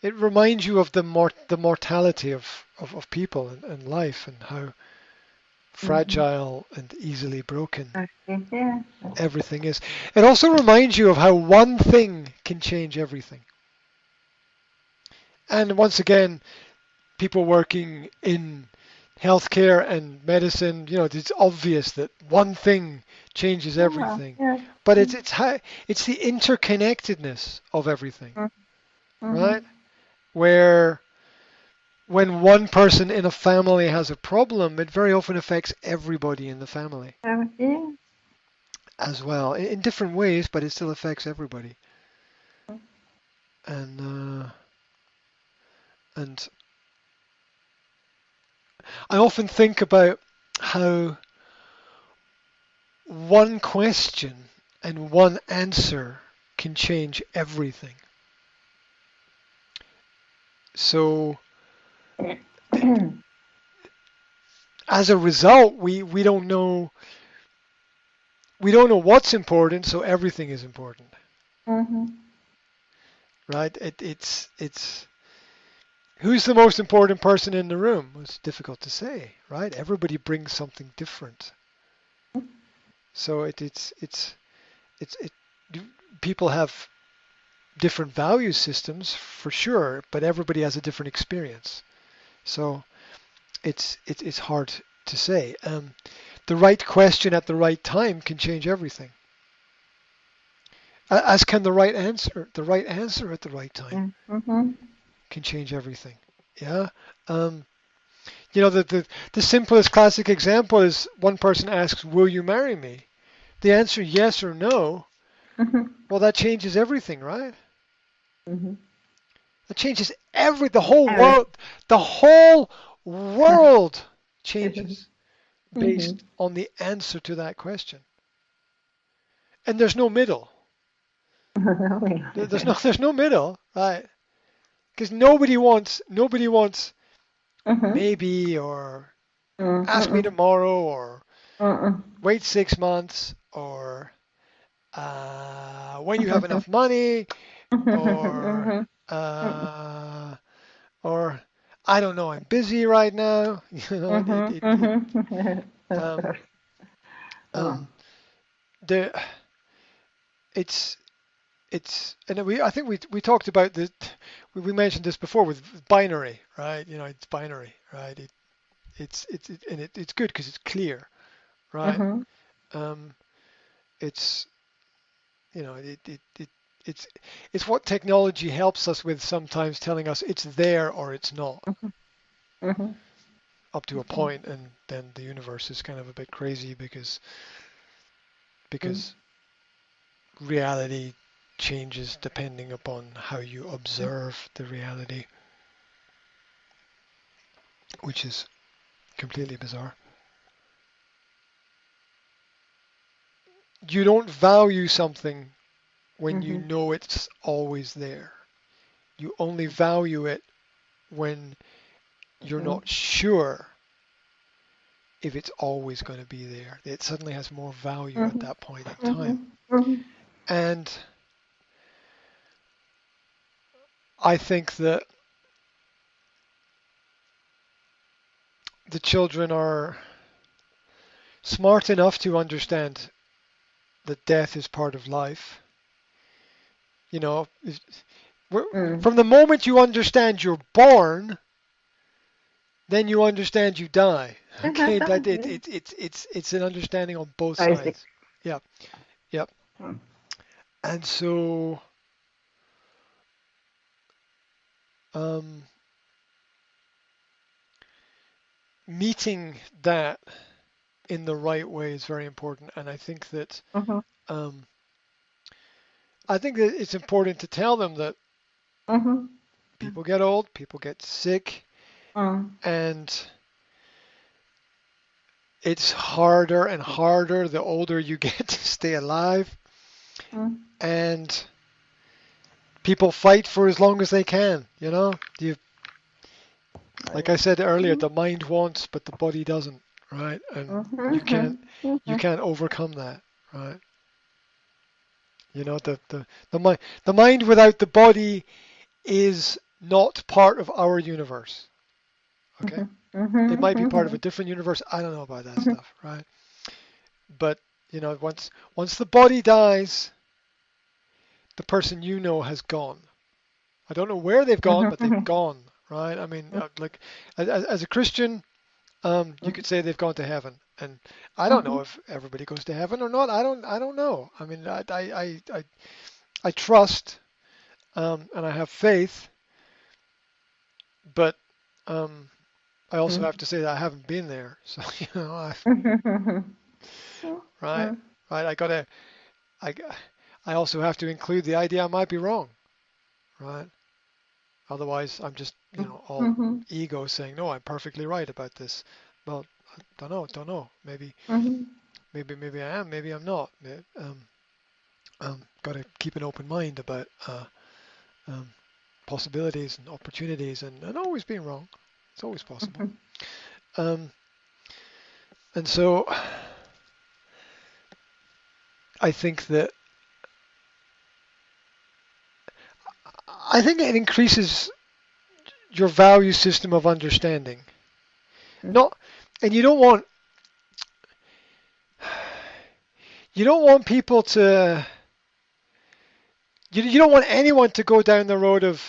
it reminds you of the mortality of people and life and how Mm-hmm. fragile and easily broken Okay. Yeah. everything is. It also reminds you of how one thing can change everything. And once again, people working in healthcare and medicine, it's obvious that one thing changes Yeah. everything. Yeah. But it's the interconnectedness of everything, Mm-hmm. right? Where when one person in a family has a problem, it very often affects everybody in the family Yeah. as well, in different ways, but it still affects everybody. And and I often think about how one question and one answer can change everything. So th- as a result, we don't know what's important, so everything is important, Mm-hmm. right? It's who's the most important person in the room? It's difficult to say, right? Everybody brings something different. So it people have different value systems for sure, but everybody has a different experience. So it's hard to say. The right question at the right time can change everything, as can the right answer. The right answer at the right time Mm-hmm. can change everything. Yeah. Um, the simplest classic example is one person asks, "Will you marry me?" The answer yes or no. Mm-hmm. Well, that changes everything, right? Mm-hmm. That changes the whole Every. world. The whole world changes Mm-hmm. based on the answer to that question. And there's no middle. There's no middle, right? Because nobody wants Mm-hmm. maybe or ask me Mm-hmm. tomorrow or Mm-hmm. wait 6 months or when you have enough money or Mm-hmm. uh, or I don't know, I'm busy right now. Of Um, course. Oh. um, the it's and I think we talked about this. We mentioned this before with binary, right? It's binary, right? It's good because it's clear, right? Mm-hmm. Um, it's you know it's it's what technology helps us with sometimes, telling us it's there or it's not, Mm-hmm. up to a point, and then the universe is kind of a bit crazy because reality changes depending upon how you observe the reality, which is completely bizarre. You don't value something when you Mm-hmm. know it's always there. You only value it when you're Mm-hmm. not sure if it's always going to be there. It suddenly has more value at Mm-hmm. that point in Mm-hmm. time. Mm-hmm. And I think that the children are smart enough to understand that death is part of life. You know, Mm. from the moment you understand you're born, then you understand you die. Okay, that it's an understanding on both Basic. sides. Yeah, yep. And so um, meeting that in the right way is very important. And Mm-hmm. um, I think that it's important to tell them that Mm-hmm. people get old, people get sick, Mm. and it's harder and harder the older you get to stay alive. Mm. And people fight for as long as they can. Like I said earlier, the mind wants, but the body doesn't, right? And you Mm-hmm. can't you Mm-hmm. can't overcome that, right? The mind without the body is not part of our universe. Okay? Mhm. Mhm. It might be part of a Mhm. different universe. I don't know about that stuff, right? But once the body dies, the person you know has gone. I don't know where they've gone, Mhm. but they've Mhm. gone, right? I mean, like as a Christian, you could say they've gone to heaven, and I don't know Mhm. if everybody goes to heaven or not. I don't know. I mean, I trust, and I have faith, but um, I also have to say that I haven't been there. So Mhm. right, Mhm. right. I, I also have to include the idea I might be wrong, right? Otherwise, I'm just, all Mhm. ego saying, no, I'm perfectly right about this. Well, I don't know. Mhm. Maybe I am, maybe I'm not. Got to keep an open mind about um, possibilities and opportunities, and always being wrong. It's always possible. Um, and so I think that I think it increases your value system of understanding. Not, and you don't want people to you don't want anyone to go down the road of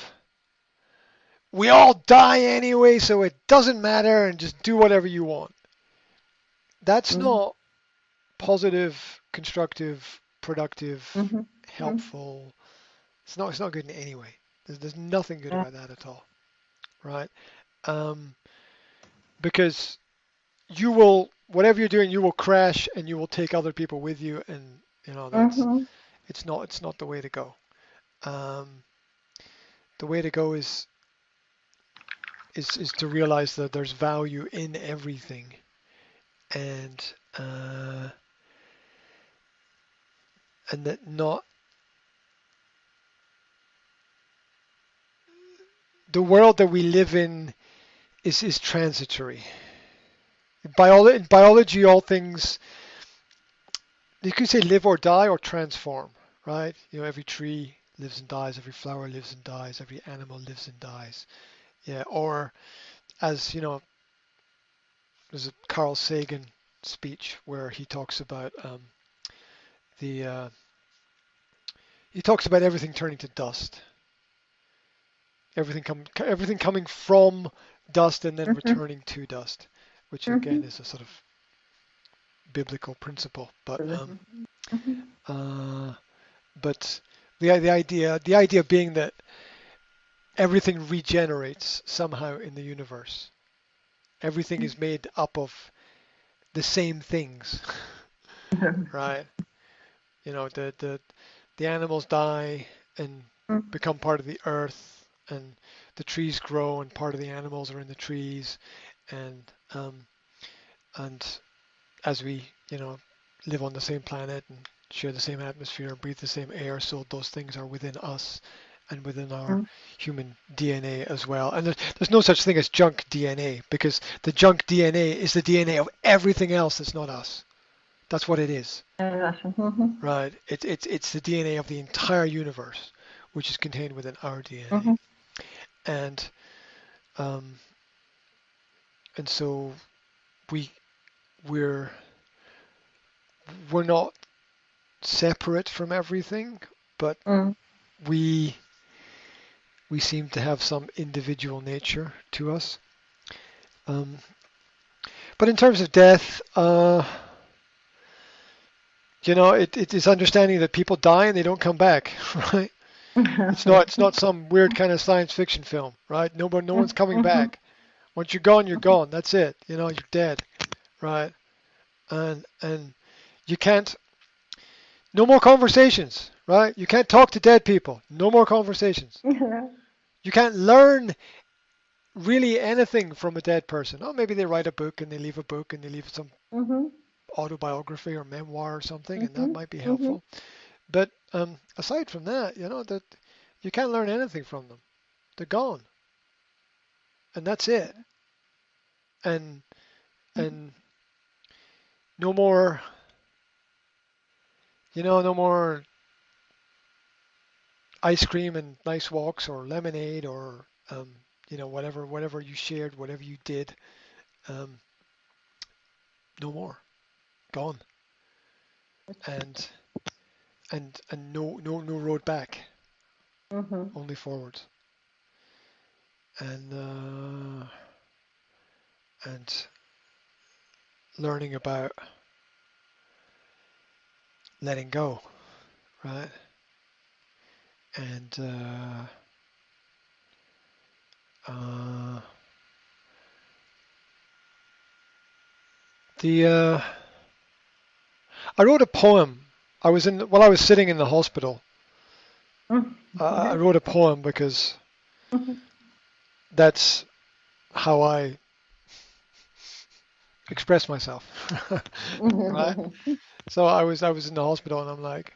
we all die anyway, so it doesn't matter, and just do whatever you want. That's Mhm. not positive, constructive, productive, Mhm. Mhm. helpful. It's not good in any way. There's nothing good Yeah. about that at all, right? Um, because you will whatever you're doing, you will crash and you will take other people with you, and that's Mhm. it's not the way to go. Um, the way to go is to realize that there's value in everything, and uh, and that not the world that we live in is transitory. In biology, all things you could say live or die or transform, right? Every tree lives and dies, every flower lives and dies, every animal lives and dies. Yeah, or as there's a Carl Sagan speech where the he talks about everything turning to dust, everything coming from dust and then Mhm. returning to dust, which again Mhm. is a sort of biblical principle. But Mhm. uh, but the idea being that everything regenerates somehow in the universe. Everything is made up of the same things, right? The animals die and become part of the earth, and the trees grow, and part of the animals are in the trees, and um, and as we live on the same planet and share the same atmosphere, breathe the same air, so those things are within us and within our human DNA as well. And there's no such thing as junk DNA, because the junk DNA is the DNA of everything else that's not us. That's what it is, Mhm. right? It's the DNA of the entire universe, which is contained within our DNA. Mhm. And um, and so we we're we're not separate from everything, but Mhm. we we seem to have some individual nature to us. Um, but in terms of death, it is understanding that people die and they don't come back, right? It's not some weird kind of science fiction film, right? No one's coming Mhm. back. Once you're gone, you're gone. That's it. You're dead, right? And you can't. No more conversations, right? You can't talk to dead people. No more conversations. You can't learn really anything from a dead person. Oh, maybe they write a book and they leave a book and they leave some Mhm. autobiography or memoir or something, and that Mhm. might be Mhm. helpful. But aside from that, that you can't learn anything from them. They're gone, and that's it. And and no more, no more ice cream and nice walks or lemonade or Um, whatever you shared, whatever you did, um, no more, gone, and no road back, Mhm. only forward, and and learning about letting go, right? And uh, the I wrote a poem. While I was sitting in the hospital. Mhm. I Yes. wrote a poem because Mhm. that's how I express myself, right? Mhm. So I was in the hospital and I'm like,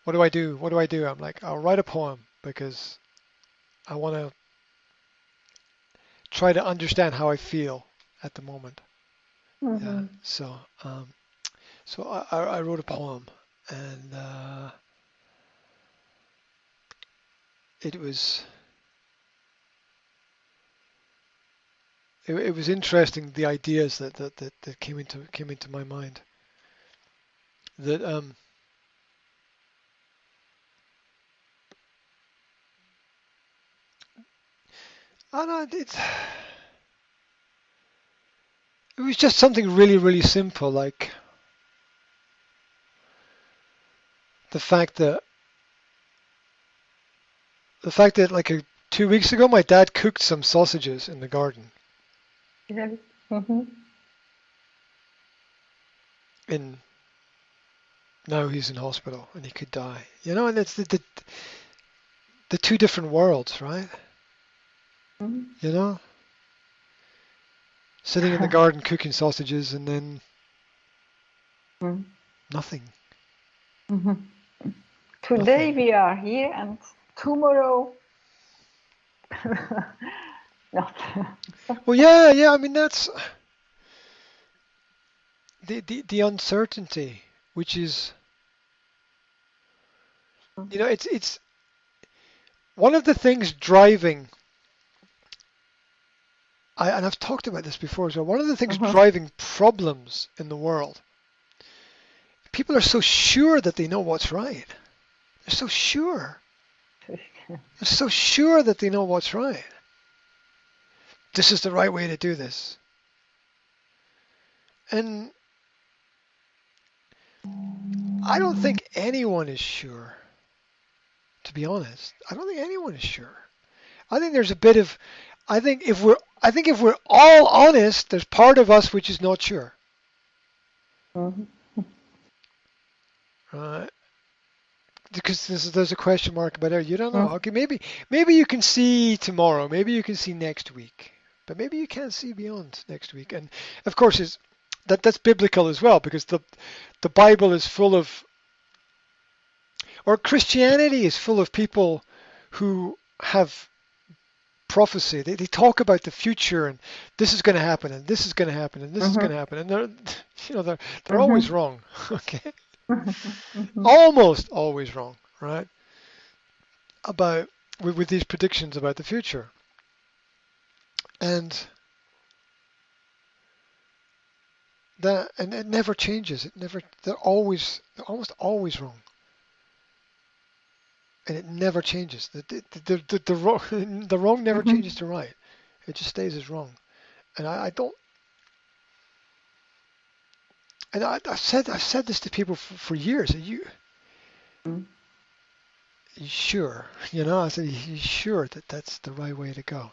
what do I do? What do I do? I'm like, I'll write a poem because I want to try to understand how I feel at the moment. Yeah. Mhm. So I wrote a poem and it was it was interesting the ideas that came into my mind. That I don't know, it was just something really really simple like the fact that like 2 weeks ago my dad cooked some sausages in the garden Yes. Mhm. and now he's in hospital and he could die. And it's the two different worlds, right? Mhm. You know, sitting in the garden cooking sausages and then Mhm. nothing, Mhm. nothing. Today we are here and tomorrow not. Well, yeah. I mean, that's the uncertainty, which is, it's one of the things driving. And I've talked about this before as well. One of the things Mhm. driving problems in the world, people are so sure that they know what's right. They're so sure. They're so sure that they know what's right. This is the right way to do this. And I don't think anyone is sure, to be honest. I don't think anyone is sure. I think there's a bit of I think if we're all honest, there's part of us which is not sure. Mhm. Right? Because there's a question mark about it. You don't know. Mhm. Okay, maybe you can see tomorrow, maybe you can see next week. But maybe you can't see beyond next week. And of course that's biblical as well because the Bible is full of or Christianity is full of people who have prophecy. They talk about the future and this is going to happen and this is going to happen and this is going Mhm. to happen and they're always Mhm. wrong. Okay, Mhm. almost always wrong, right? About with these predictions about the future, and and it never changes. It never. They're almost always wrong, and it never changes. The wrong the wrong never changes Mhm. to right. It just stays as wrong. And I don't. And I've said this to people for years. You sure? I said, you sure that that's the right way to go?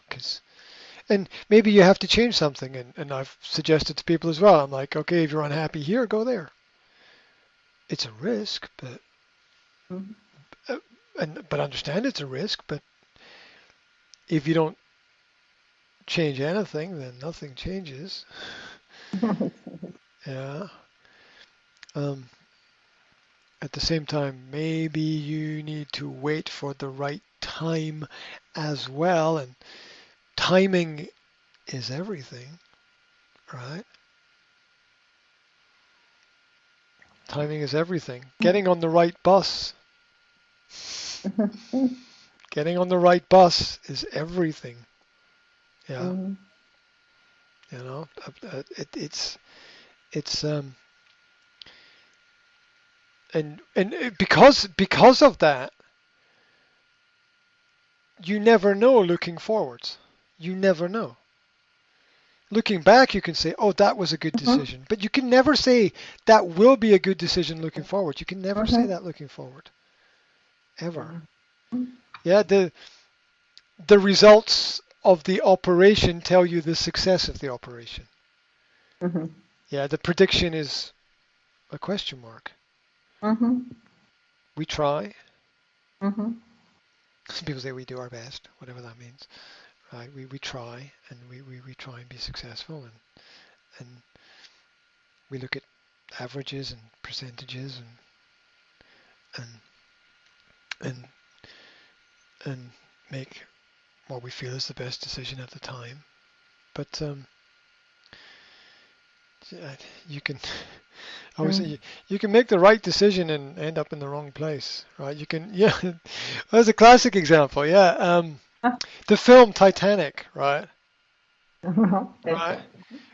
And maybe you have to change something. And I've suggested to people as well. I'm like, okay, if you're unhappy here, go there. It's a risk, Mhm. uh, but understand it's a risk. But if you don't change anything, then nothing changes. Yeah. Um, at the same time, maybe you need to wait for the right time as well. And timing is everything, right? Timing is everything. Getting on the right bus is everything. Yeah, Mhm. you know, it's and because of that, you never know looking forwards. You never know. Looking back, you can say, "Oh, that was a good Mhm. decision," but you can never say that will be a good decision looking forward. You can never say Mhm. that looking forward, ever. Yeah. Mhm. Yeah, the results of the operation tell you the success of the operation. Mhm. Yeah, the prediction is a question mark. Mhm. We try. Mhm. Some people say we do our best, whatever that means. Right? We try and we try and be successful and we look at averages and percentages and and and make what we feel is the best decision at the time. But you can I would say Mhm. you can make the right decision and end up in the wrong place, right? You can, yeah. That's a classic example, yeah. The film Titanic, right? Yes. Right.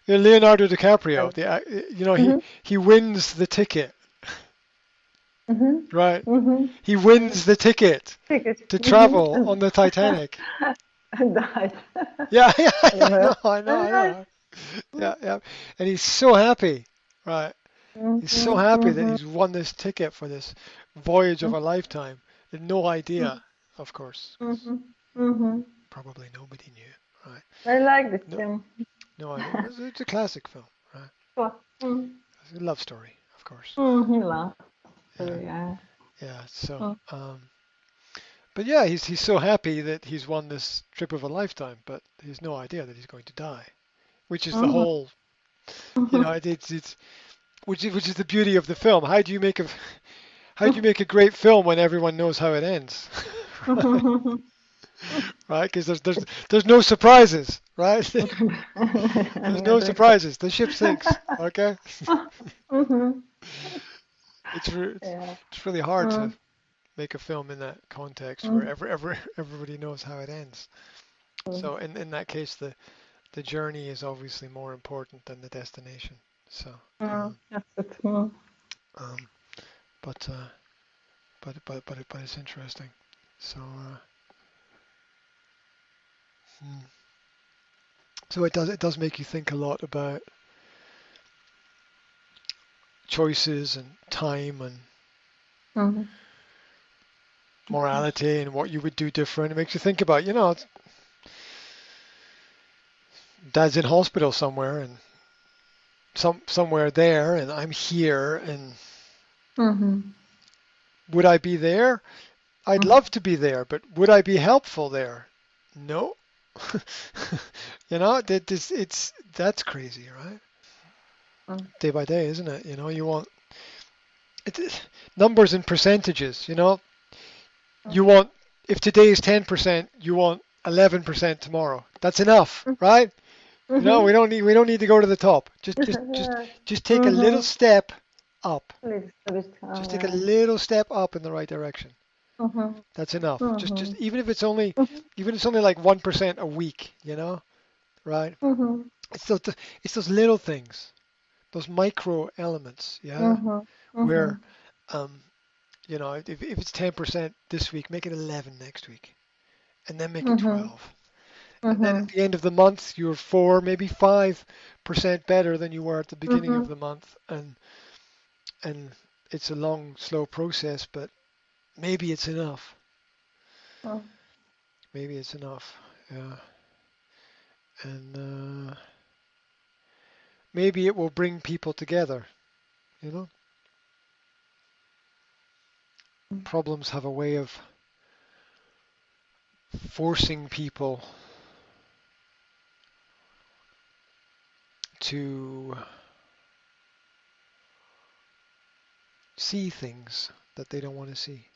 Yeah, Leonardo DiCaprio, Right. he Mhm. he wins the ticket, Mhm. right? Mhm. He Mhm. wins the ticket Ticket. to Mhm. travel on the Titanic. And died. Yeah, yeah, You I know. know, I know, I Right. know. Yeah, yeah. And he's so happy, right? He's so Mhm. happy that Mhm. he's won this ticket for this voyage of Mhm. a lifetime. He had no idea, of course, because Mhm. Mhm. probably nobody knew, right? I like this No, film. no idea. It's a classic film, right? Cool. Mhm. It's a love story, of course. Mhm. Love. Yeah, Yeah. yeah. So, Mhm. but yeah, he's so happy that he's won this trip of a lifetime, but he has no idea that he's going to die, which is the Mhm. whole, it's which is the beauty of the film. How do you make a great film when everyone knows how it ends? Mhm. Right? Because there's no surprises, right? There's no Never. surprises. The ship sinks. Okay. Mhm. It's re- it's, Yeah. it's really hard to Mhm. make a film in that context where Mhm. everybody knows how it ends. Mhm. So in that case, the journey is obviously more important than the destination. So, That's it. Mhm. um, but but it's interesting. So hmm. So it does make you think a lot about choices and time and Mhm. Of course. morality and what you would do different. It makes you think about, dad's in hospital somewhere and somewhere there, and I'm here, and Mhm. would I be there? I'd Mhm. love to be there, but would I be helpful there? No. That's crazy, right? Mhm. Day by day, isn't it? You want numbers and percentages. You want if today is 10%, you want 11% tomorrow. That's enough, right? We Mhm. don't need to go to the top. Yeah. Just take a little Mhm. step up. Little bit. Just take a Yeah. little step up in the right direction. Mhm. That's enough. Just Mhm. Mhm. even if it's only like 1% a week, right? Mhm. It's those it's those little things, those micro elements, yeah, Mhm. where Mhm. um, if it's 10% this week, make it 11 next week, and then make it Mhm. 12. And then at Mhm. the end of the month, you're 4, maybe 5% better than you were at the beginning of Mhm. the month, and it's a long, slow process, but maybe it's enough. Mhm. Maybe it's enough. Yeah. And maybe it will bring people together. You know, problems have a way of forcing people to see things that they don't want to see.